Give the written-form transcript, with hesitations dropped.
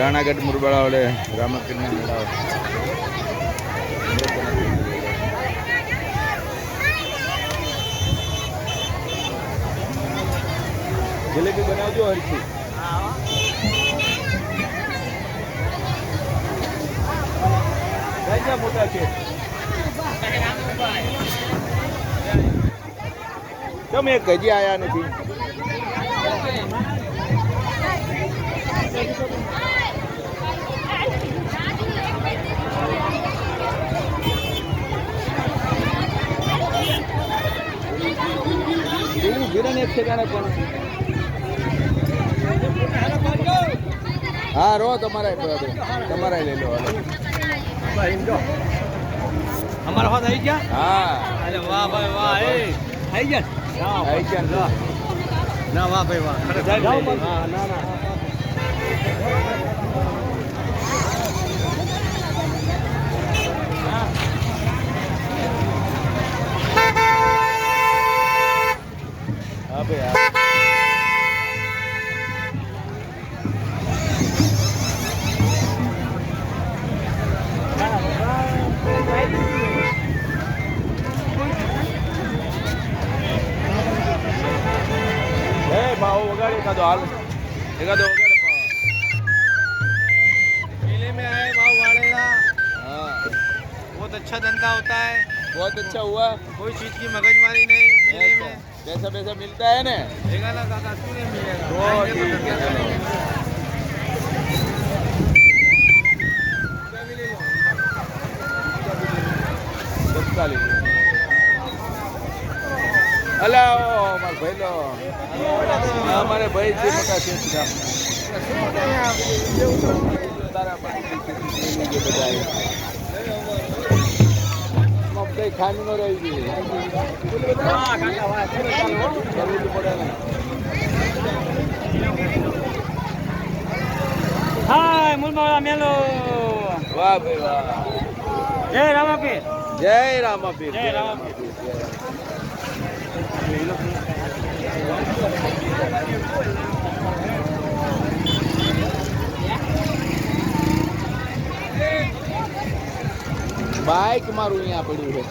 રાણાગઢ મુરબાળા વડે રામકૃષ્ણ મેળાઓ જલેબી બનાવજો હરખી. કઈ મોટા છે તમે હજી આયા નથી. ગિરણ એક ઠેકાણે પણ હા રો તમારા લઈ લો. અમારા હાથ આવી ગયા. હા અરે વાહ ભાઈ વાહ. એ આવી ગયા ના વાહ ભાઈ વાહ. હા ના ના હા ભાઈ भाव वगाड़े एखादो हाल एखादो वगाड़े मेले में आए भाव वाड़ेगा. हाँ बहुत अच्छा धंधा होता है. बहुत अच्छा हुआ. कोई चीज की मगजमारी नहीं मेले में. पैसा पैसा मिलता है ना. देगा ना काका क्यों नहीं मिलेगा. અલા અમારે ભાઈ લો અમારે ભાઈ છે મોટા છે બધા ખામી નો રહી ગઈ. હાય મુલમાળા મેલો. વાહ ભાઈ વાહ. જય રામાપીર. જય રામાપીર. જય રામાપીર. બાઈક મારું અહીંયા પડ્યું છે.